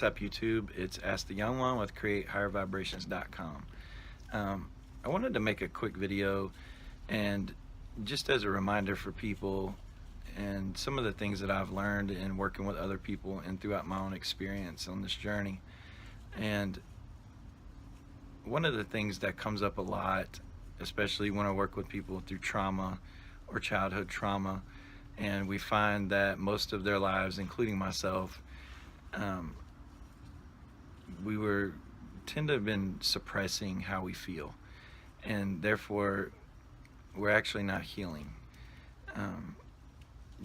up YouTube. It's Ask the Young One with CreateHigherVibrations.com. I wanted to make a quick video, and just as a reminder for people and some of the things that I've learned in working with other people and throughout my own experience on this journey. And one of the things that comes up a lot, especially when I work with people through trauma or childhood trauma, and we find that most of their lives, including myself, we tend to have been suppressing how we feel, and therefore we're actually not healing,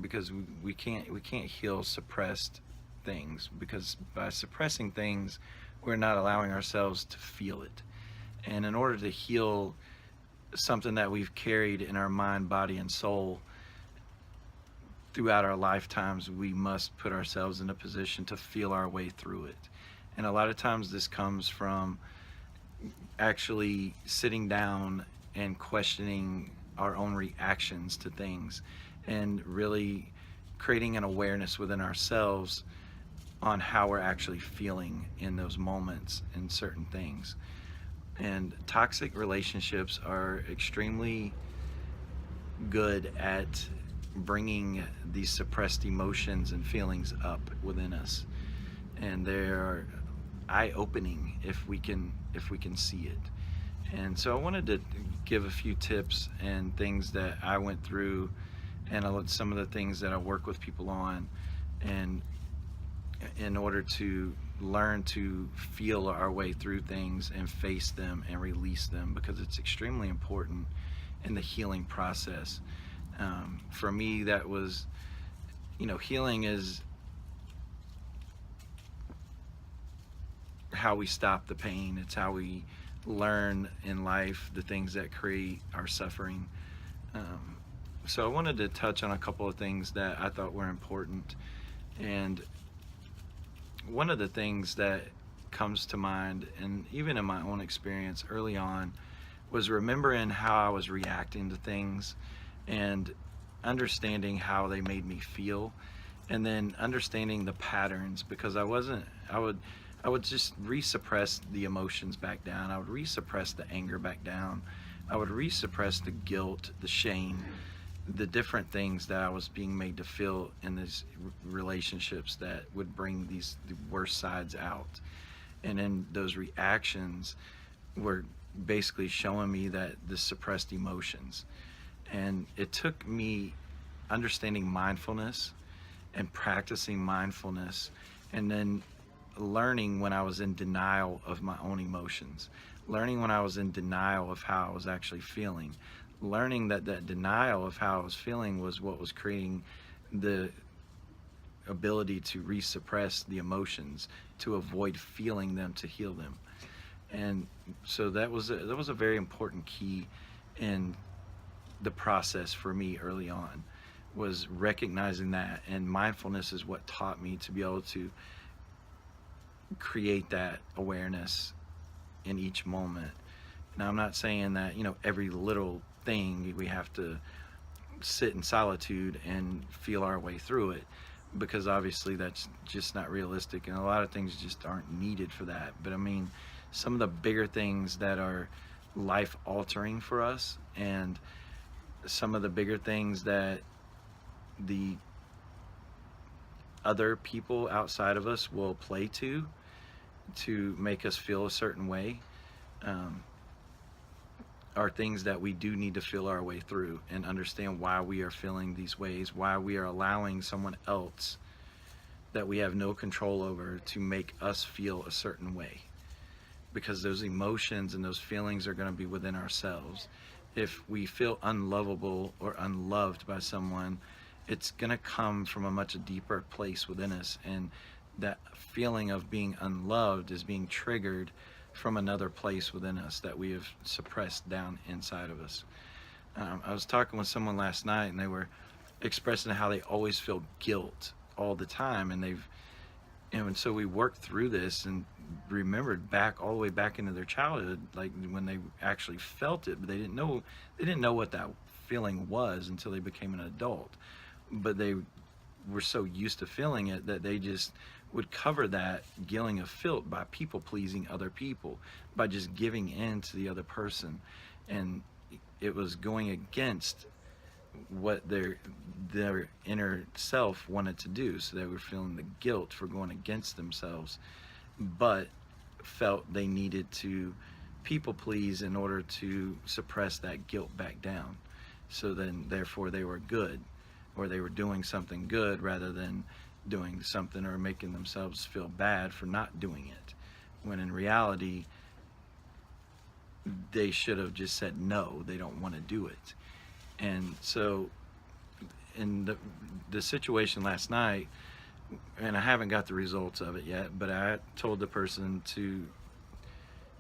because we can't heal suppressed things, because by suppressing things we're not allowing ourselves to feel it. And in order to heal something that we've carried in our mind, body, and soul throughout our lifetimes, we must put ourselves in a position to feel our way through it. And a lot of times this comes from actually sitting down and questioning our own reactions to things, and really creating an awareness within ourselves on how we're actually feeling in those moments and certain things. And toxic relationships are extremely good at bringing these suppressed emotions and feelings up within us, and they're eye-opening if we can see it. And so I wanted to give a few tips and things that I went through, and some of the things that I work with people on, and in order to learn to feel our way through things and face them and release them, because it's extremely important in the healing process. For me, that was, healing is how we stop the pain. It's how we learn in life the things that create our suffering. So I wanted to touch on a couple of things that I thought were important. And one of the things that comes to mind, and even in my own experience early on, was remembering how I was reacting to things and understanding how they made me feel, and then understanding the patterns, because I would just resuppress the emotions back down. I would resuppress the anger back down. I would resuppress the guilt, the shame, the different things that I was being made to feel in these relationships that would bring the worst sides out. And then those reactions were basically showing me that the suppressed emotions. And it took me understanding mindfulness and practicing mindfulness, and then learning when I was in denial of my own emotions, learning when I was in denial of how I was actually feeling, learning that denial of how I was feeling was what was creating the ability to resuppress the emotions, to avoid feeling them, to heal them. And so that was a very important key in the process for me early on, was recognizing that. And mindfulness is what taught me to be able to create that awareness in each moment. Now, I'm not saying that every little thing we have to sit in solitude and feel our way through it, because obviously that's just not realistic, and a lot of things just aren't needed for that. But I mean, some of the bigger things that are life altering for us, and some of the bigger things that the other people outside of us will play to make us feel a certain way, are things that we do need to feel our way through and understand why we are feeling these ways, why we are allowing someone else that we have no control over to make us feel a certain way. Because those emotions and those feelings are going to be within ourselves. If we feel unlovable or unloved by someone, it's going to come from a much deeper place within us, and that feeling of being unloved is being triggered from another place within us that we have suppressed down inside of us. I was talking with someone last night, and they were expressing how they always feel guilt all the time, and so we worked through this and remembered all the way back into their childhood, like when they actually felt it, but they didn't know what that feeling was until they became an adult. But they were so used to feeling it that they just would cover that feeling of guilt by people pleasing other people, by just giving in to the other person. And it was going against what their inner self wanted to do. So they were feeling the guilt for going against themselves, but felt they needed to people please in order to suppress that guilt back down. So then therefore they were good, or they were doing something good rather than doing something or making themselves feel bad for not doing it, when in reality they should have just said no, they don't want to do it. And so in the situation last night, and I haven't got the results of it yet, but I told the person to,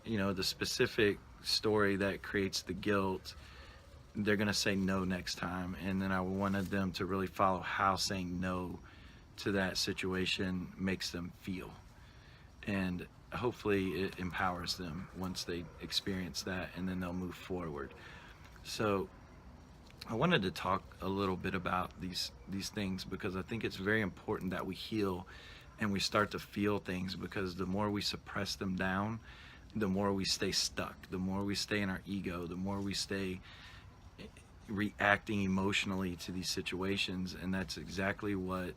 the specific story that creates the guilt, they're going to say no next time. And then I wanted them to really follow how saying no to that situation makes them feel. And hopefully it empowers them once they experience that, and then they'll move forward. So I wanted to talk a little bit about these things, because I think it's very important that we heal and we start to feel things, because the more we suppress them down, the more we stay stuck, the more we stay in our ego, the more we stay reacting emotionally to these situations. And that's exactly what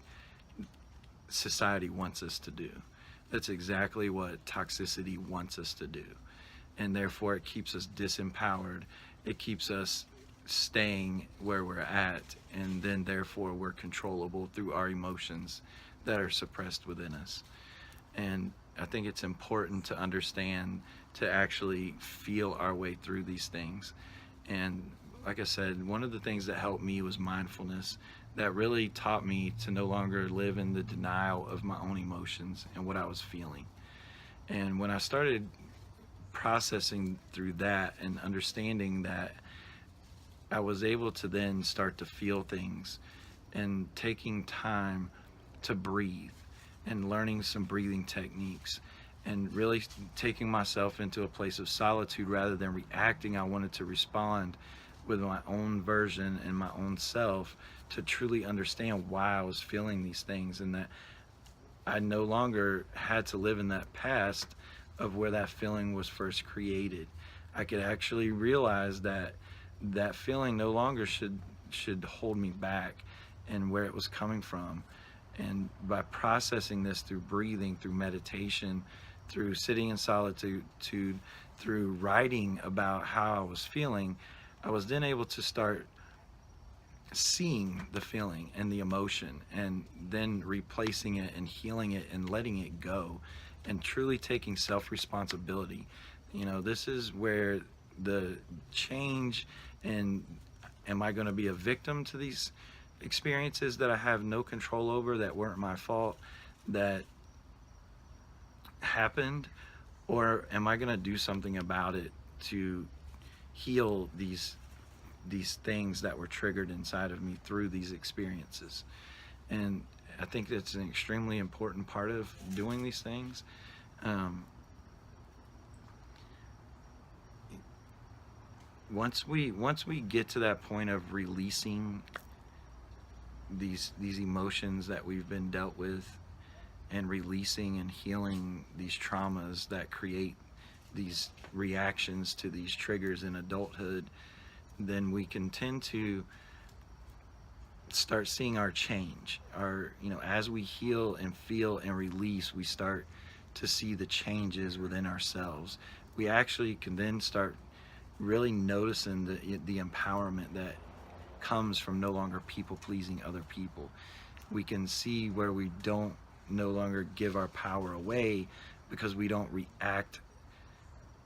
society wants us to do. That's exactly what toxicity wants us to do. And therefore it keeps us disempowered. It keeps us staying where we're at, and then therefore we're controllable through our emotions that are suppressed within us. And I think it's important to understand, to actually feel our way through these things. And like I said, one of the things that helped me was mindfulness, that really taught me to no longer live in the denial of my own emotions and what I was feeling. And when I started processing through that and understanding that, I was able to then start to feel things, and taking time to breathe and learning some breathing techniques, and really taking myself into a place of solitude rather than reacting. I wanted to respond with my own version and my own self, to truly understand why I was feeling these things, and that I no longer had to live in that past of where that feeling was first created. I could actually realize that that feeling no longer should hold me back, and where it was coming from. And by processing this through breathing, through meditation, through sitting in solitude, through writing about how I was feeling, I was then able to start seeing the feeling and the emotion, and then replacing it and healing it and letting it go, and truly taking self-responsibility. This is where the change, and am I going to be a victim to these experiences that I have no control over, that weren't my fault, that happened, or am I going to do something about it to heal these things that were triggered inside of me through these experiences? And I think that's an extremely important part of doing these things. Once we get to that point of releasing these emotions that we've been dealt with, and releasing and healing these traumas that create these reactions to these triggers in adulthood, then we can tend to start seeing our change. As we heal and feel and release, we start to see the changes within ourselves. We actually can then start really noticing the empowerment that comes from no longer people pleasing other people. We can see where we don't no longer give our power away because we don't react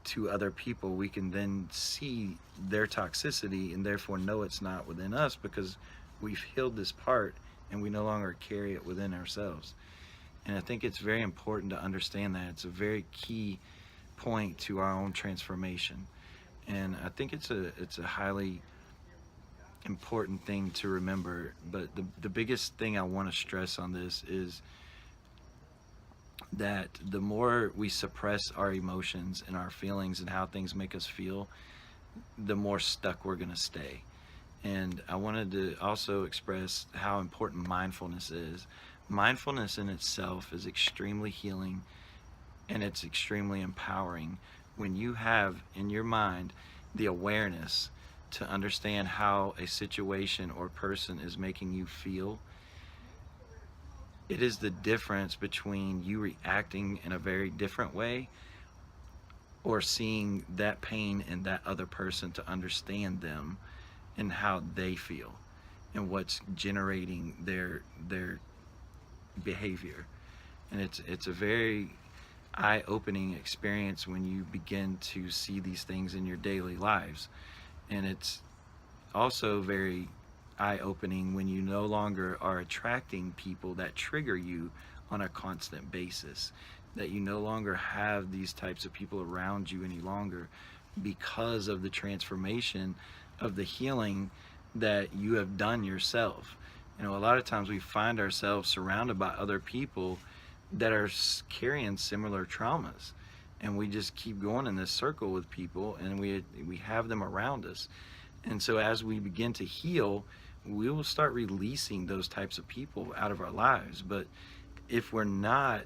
to other people. We can then see their toxicity and therefore know it's not within us, because we've healed this part and we no longer carry it within ourselves. And I think it's very important to understand that. It's a very key point to our own transformation. And I think it's a highly important thing to remember. But the biggest thing I want to stress on this is that the more we suppress our emotions and our feelings and how things make us feel, the more stuck we're going to stay. And I wanted to also express how important mindfulness is. Mindfulness in itself is extremely healing, and it's extremely empowering when you have in your mind the awareness to understand how a situation or person is making you feel. It is the difference between you reacting in a very different way or seeing that pain in that other person to understand them and how they feel and what's generating their behavior. And it's a very eye-opening experience when you begin to see these things in your daily lives. And it's also very eye-opening when you no longer are attracting people that trigger you on a constant basis, that you no longer have these types of people around you any longer because of the transformation of the healing that you have done yourself. You know, a lot of times we find ourselves surrounded by other people that are carrying similar traumas, and we just keep going in this circle with people, and we have them around us. And so as we begin to heal, we will start releasing those types of people out of our lives. But if we're not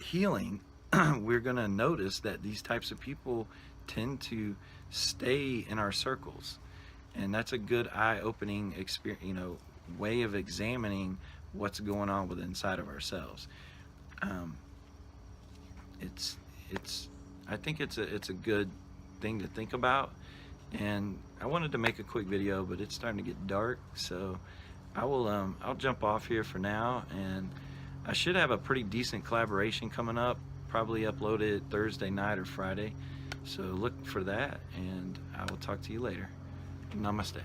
healing, we're going to notice that these types of people tend to stay in our circles. And that's a good eye-opening experience, you know, way of examining what's going on with inside of ourselves. I think it's a good thing to think about. And I wanted to make a quick video, but it's starting to get dark, so I'll jump off here for now, and I should have a pretty decent collaboration coming up, probably uploaded Thursday night or Friday. So look for that, and I will talk to you later. Namaste.